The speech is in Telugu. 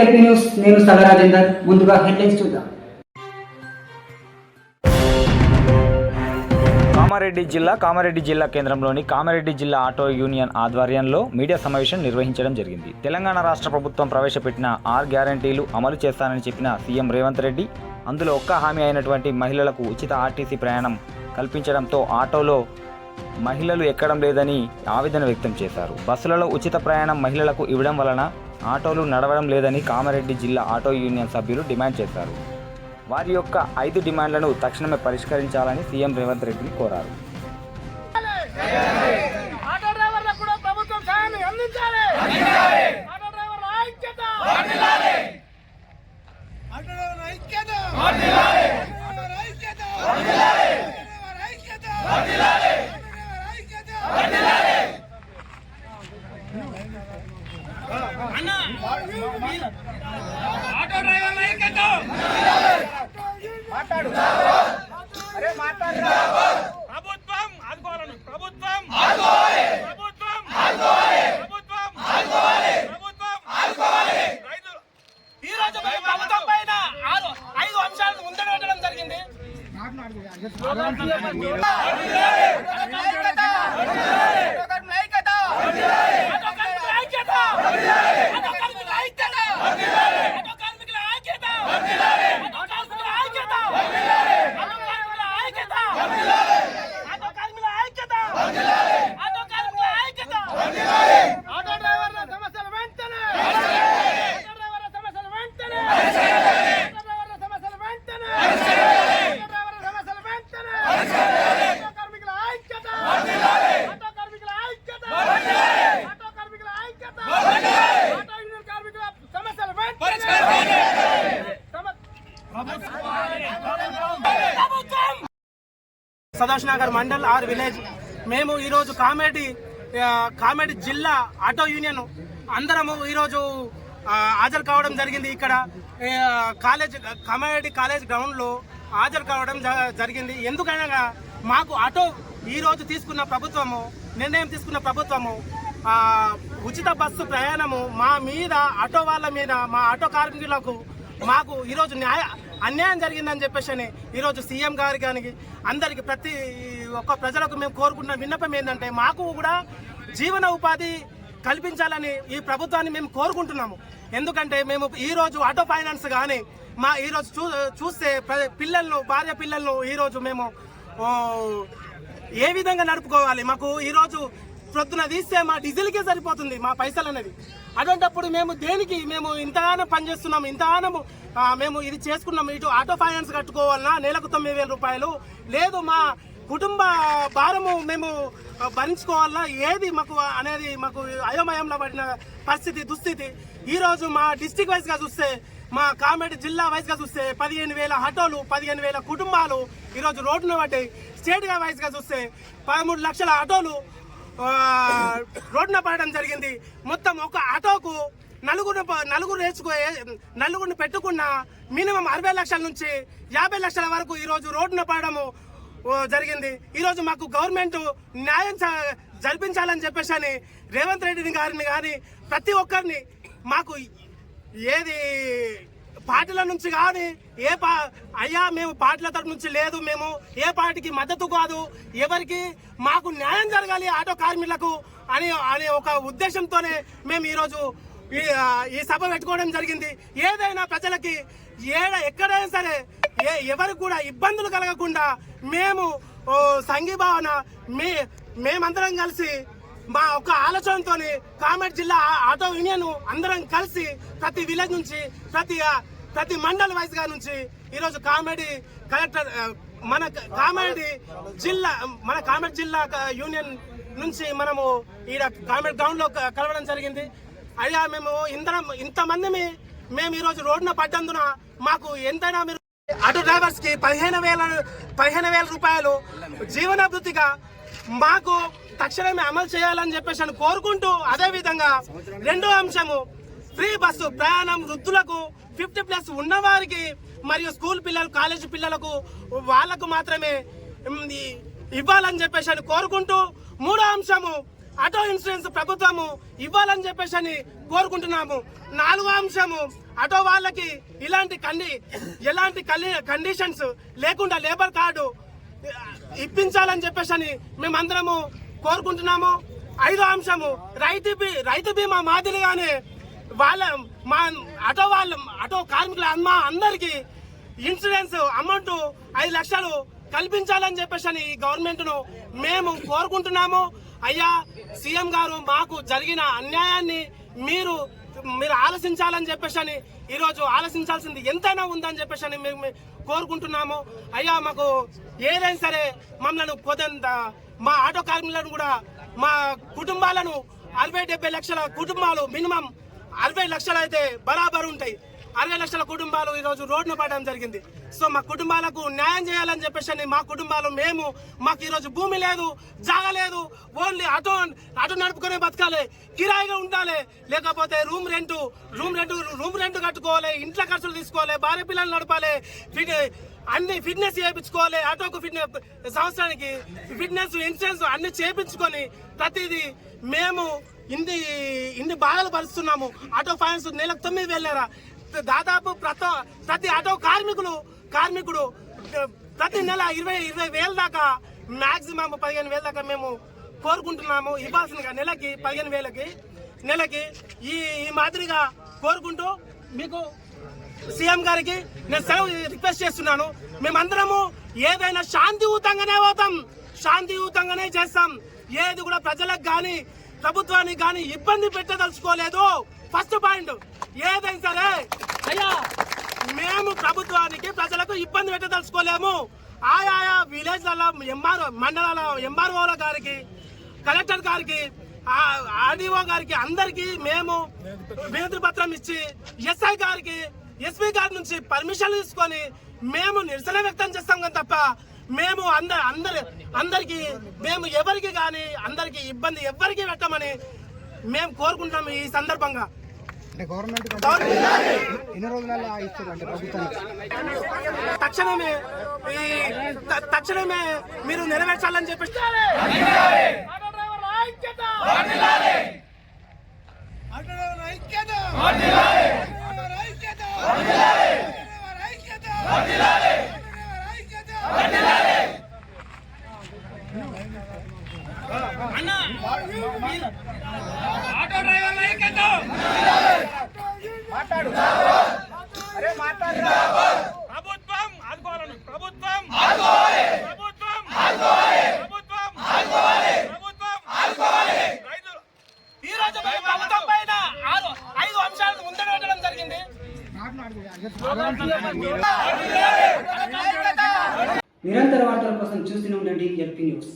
ఎల్పీ న్యూస్, నేను సల రాజేందర్. ముందుగా హెడ్లైన్స్ చూద్దాం. కామారెడ్డి జిల్లా కేంద్రంలోని కామారెడ్డి జిల్లా ఆటో యూనియన్ ఆధ్వర్యంలో మీడియా సమావేశం నిర్వహించడం జరిగింది. తెలంగాణ రాష్ట్ర ప్రభుత్వం ప్రవేశపెట్టిన 6 గ్యారంటీలు అమలు చేస్తానని చెప్పిన సీఎం రేవంత్ రెడ్డి అందులో ఒక్క హామీ అయినటువంటి మహిళలకు ఉచిత ఆర్టీసీ ప్రయాణం కల్పించడంతో ఆటోలో మహిళలు ఎక్కడం లేదని ఆవేదన వ్యక్తం చేశారు. బస్సులలో ఉచిత ప్రయాణం మహిళలకు ఇవ్వడం వలన ఆటోలు నడవడం లేదని కామారెడ్డి జిల్లా ఆటో యూనియన్ సభ్యులు డిమాండ్ చేశారు. వారి యొక్క 5 డిమాండ్లను తక్షణమే పరిష్కరించాలని సీఎం రేవంత్ రెడ్డిని కోరారు. సదాశివనగర్ మండల్ ఆర్ విలేజ్ మేము ఈరోజు కామారెడ్డి జిల్లా ఆటో యూనియన్ అందరము ఈరోజు హాజరు కావడం జరిగింది. ఇక్కడ కామారెడ్డి కాలేజ్ గ్రౌండ్లో హాజరు కావడం జరిగింది. ఎందుకనగా మాకు ఆటో ఈరోజు నిర్ణయం తీసుకున్న ప్రభుత్వము ఉచిత బస్సు ప్రయాణము మా మీద, ఆటో వాళ్ళ మీద, మా ఆటో కార్మికులకు మాకు ఈరోజు అన్యాయం జరిగిందని చెప్పేసి ఈరోజు సీఎం గారికి కానీ అందరికి ప్రతి ఒక్క ప్రజలకు మేము కోరుకుంటున్న విన్నపం ఏంటంటే మాకు కూడా జీవన ఉపాధి కల్పించాలని ఈ ప్రభుత్వాన్ని మేము కోరుకుంటున్నాము. ఎందుకంటే మేము ఈరోజు ఆటో ఫైనాన్స్ కానీ మా ఈరోజు చూస్తే భార్య పిల్లలను ఈరోజు మేము ఏ విధంగా నడుపుకోవాలి? మాకు ఈరోజు ప్రొద్దున తీస్తే మా డీజిల్కే సరిపోతుంది మా పైసలు అనేది. అటువంటిప్పుడు మేము మేము ఇంతగానో పనిచేస్తున్నాము, ఇంతగానో మేము ఇది చేసుకున్నాము. ఇటు ఆటో ఫైనాన్స్ కట్టుకోవాలన్నా నెలకు 9,000 రూపాయలు, లేదు మా కుటుంబ భారము మేము భరించుకోవాలన్నా ఏది మాకు అనేది మాకు అయోమయంలో పడిన దుస్థితి. ఈరోజు మా డిస్టిక్ వైజ్గా చూస్తే, మా కామారెడ్డి జిల్లా వైజ్గా చూస్తే 15,000 ఆటోలు, 15,000 కుటుంబాలు ఈరోజు రోడ్డున పడ్డాయి. స్టేట్గా వైజ్గా చూస్తే 13 లక్షల ఆటోలు రోడ్డున పడడం జరిగింది. మొత్తం ఒక ఆటోకు నలుగురిని పెట్టుకున్న మినిమం 60 లక్షల నుంచి 50 లక్షల వరకు ఈరోజు రోడ్డున పడడము జరిగింది. ఈరోజు మాకు గవర్నమెంట్ న్యాయం జరిపించాలని చెప్పేసి రేవంత్ రెడ్డి గారిని కానీ ప్రతి ఒక్కరిని మాకు ఏది పార్టీల నుంచి కానీ అయ్యా మేము పార్టీల తరపు నుంచి లేదు, మేము ఏ పార్టీకి మద్దతు కాదు, ఎవరికి మాకు న్యాయం జరగాలి ఆటో కార్మికులకు అనే ఒక ఉద్దేశంతోనే మేము ఈరోజు ఈ సభ పెట్టుకోవడం జరిగింది. ఏదైనా ప్రజలకి ఎక్కడైనా సరే ఎవరికి కూడా ఇబ్బందులు కలగకుండా మేము సంఘీభావన మేమందరం కలిసి మా ఒక ఆలోచనతో కామారెడ్డి జిల్లా ఆటో యూనియన్ అందరం కలిసి ప్రతి విలేజ్ నుంచి ప్రతి మండల వైజ్ గా నుంచి ఈరోజు కామారెడ్డి కలెక్టర్ మన కామారెడ్డి జిల్లా యూనియన్ నుంచి మనము ఈడ కామారెడ్డి గ్రౌండ్ లో కలవడం జరిగింది. అయ్యా మేము ఇంతమంది మేము ఈరోజు రోడ్డున పడ్డందున మాకు ఎంతైనా మీరు ఆటో డ్రైవర్స్ కి 15,000 రూపాయలు జీవనాభివృద్ధిగా మాకు తక్షణమే అమలు చేయాలని చెప్పేసి కోరుకుంటూ, అదే విధంగా రెండో అంశము ఫ్రీ బస్సు ప్రయాణం వృద్ధులకు 50+ ఉన్నవారికి మరియు స్కూల్ పిల్లలు, కాలేజీ పిల్లలకు వాళ్ళకు మాత్రమే ఇవ్వాలని చెప్పేసి కోరుకుంటూ, మూడో అంశము ఆటో ఇన్సూరెన్స్ ప్రభుత్వము ఇవ్వాలని చెప్పేసి కోరుకుంటున్నాము. 4వ అంశము ఆటో వాళ్ళకి ఎలాంటి కండిషన్స్ లేకుండా లేబర్ కార్డు ఇప్పించాలని చెప్పేసి మేమందరము కోరుకుంటున్నాము. 5వ అంశము రైతు బీమా మాదిరిగానే మా ఆటో కార్మికుల అందరికి ఇన్సూరెన్స్ అమౌంట్ 5 లక్షలు కల్పించాలని చెప్పేసి ఈ గవర్నమెంట్ ను మేము కోరుకుంటున్నాము. అయ్యా సీఎం గారు, మాకు జరిగిన అన్యాయాన్ని మీరు ఆలోచించాలని చెప్పేసి ఈరోజు ఆలోచించాల్సింది ఎంతైనా ఉందని చెప్పేసి మేము కోరుకుంటున్నాము. అయ్యా మాకు ఏదైనా సరే మమ్మల్ని మా ఆటో కార్మికులను కూడా మా కుటుంబాలను 60-70 లక్షల కుటుంబాలు మినిమం 60 లక్షలు అయితే బరాబర్ ఉంటాయి. 60 లక్షల కుటుంబాలు ఈరోజు రోడ్డున పడడం జరిగింది. సో మా కుటుంబాలకు న్యాయం చేయాలని చెప్పేసి మా కుటుంబాలు మాకు ఈరోజు భూమి లేదు, జాగా లేదు, ఓన్లీ ఆటో నడుపుకునే బతకాలి, కిరాయిగా ఉండాలి, లేకపోతే రూమ్ రెంట్ కట్టుకోవాలి, ఇంట్లో ఖర్చులు తీసుకోవాలి, భార్య పిల్లలు నడపాలి, అన్ని ఫిట్నెస్ చేయించుకోవాలి, ఆటోకు సంవత్సరానికి ఫిట్నెస్ ఇన్సూరెన్స్ అన్ని చేయించుకొని ప్రతిదీ మేము ఇన్ని బాధలు పరుస్తున్నాము. ఆటో ఫైనాన్స్ నెలకు 9,000 దాదాపు ప్రతి ఆటో కార్మికుడు ప్రతి నెల 20,000 దాకా మాక్సిమం 15,000 దాకా మేము కోరుకుంటున్నాము ఇవ్వాల్సిందిగా. నెలకి 15,000 నెలకి ఈ మాదిరిగా కోరుకుంటూ మీకు సీఎం గారికి నేను సెలవు రిక్వెస్ట్ చేస్తున్నాను. మేమందరము ఏదైనా శాంతియుతంగానే పోతాం, శాంతియుతంగానే చేస్తాం. ఏది కూడా ప్రజలకు కానీ ప్రభుత్వానికి కానీ ఇబ్బంది పెట్టదలుచుకోలేదు. ఫస్ట్ పాయింట్ ఏదైనా సరే అయ్యా మేము ప్రభుత్వానికి ప్రజలకు ఇబ్బంది పెట్టదలుచుకోలేము. ఆయా విలేజ్లలో మండలాల ఎంఆర్ఓల గారికి, కలెక్టర్ గారికి, ఆర్డీఓ గారికి అందరికి మేము వినతి పత్రం ఇచ్చి ఎస్ఐ గారికి, ఎస్పీ గారి నుంచి పర్మిషన్ తీసుకొని మేము నిరసన వ్యక్తం చేస్తాం కానీ తప్ప మేము అందరికి మేము ఎవరికి కానీ అందరికి ఇబ్బంది ఎవరికి పెట్టమని మేము కోరుకుంటాము. ఈ సందర్భంగా తక్షణమే మీరు నెరవేర్చాలని చెప్పి ఆటో డ్రైవర్ల ఐక్యత మాట్లాడు అరే మాట్లాడు ప్రభుత్వం ఆదుకోవాలని ప్రభుత్వం ఆదుకోవాలి ప్రభుత్వం ఆదుకోవాలి ప్రభుత్వం ఆదుకోవాలి ప్రభుత్వం ఆదుకోవాలి రైతులు ఈ రోజు ప్రభుత్వం పైన 5 అంశాలను ముందడడం జరిగింది. నిరంతర వార్తల కోసం చూస్తూనే ఉండండి ఎల్పీ న్యూస్.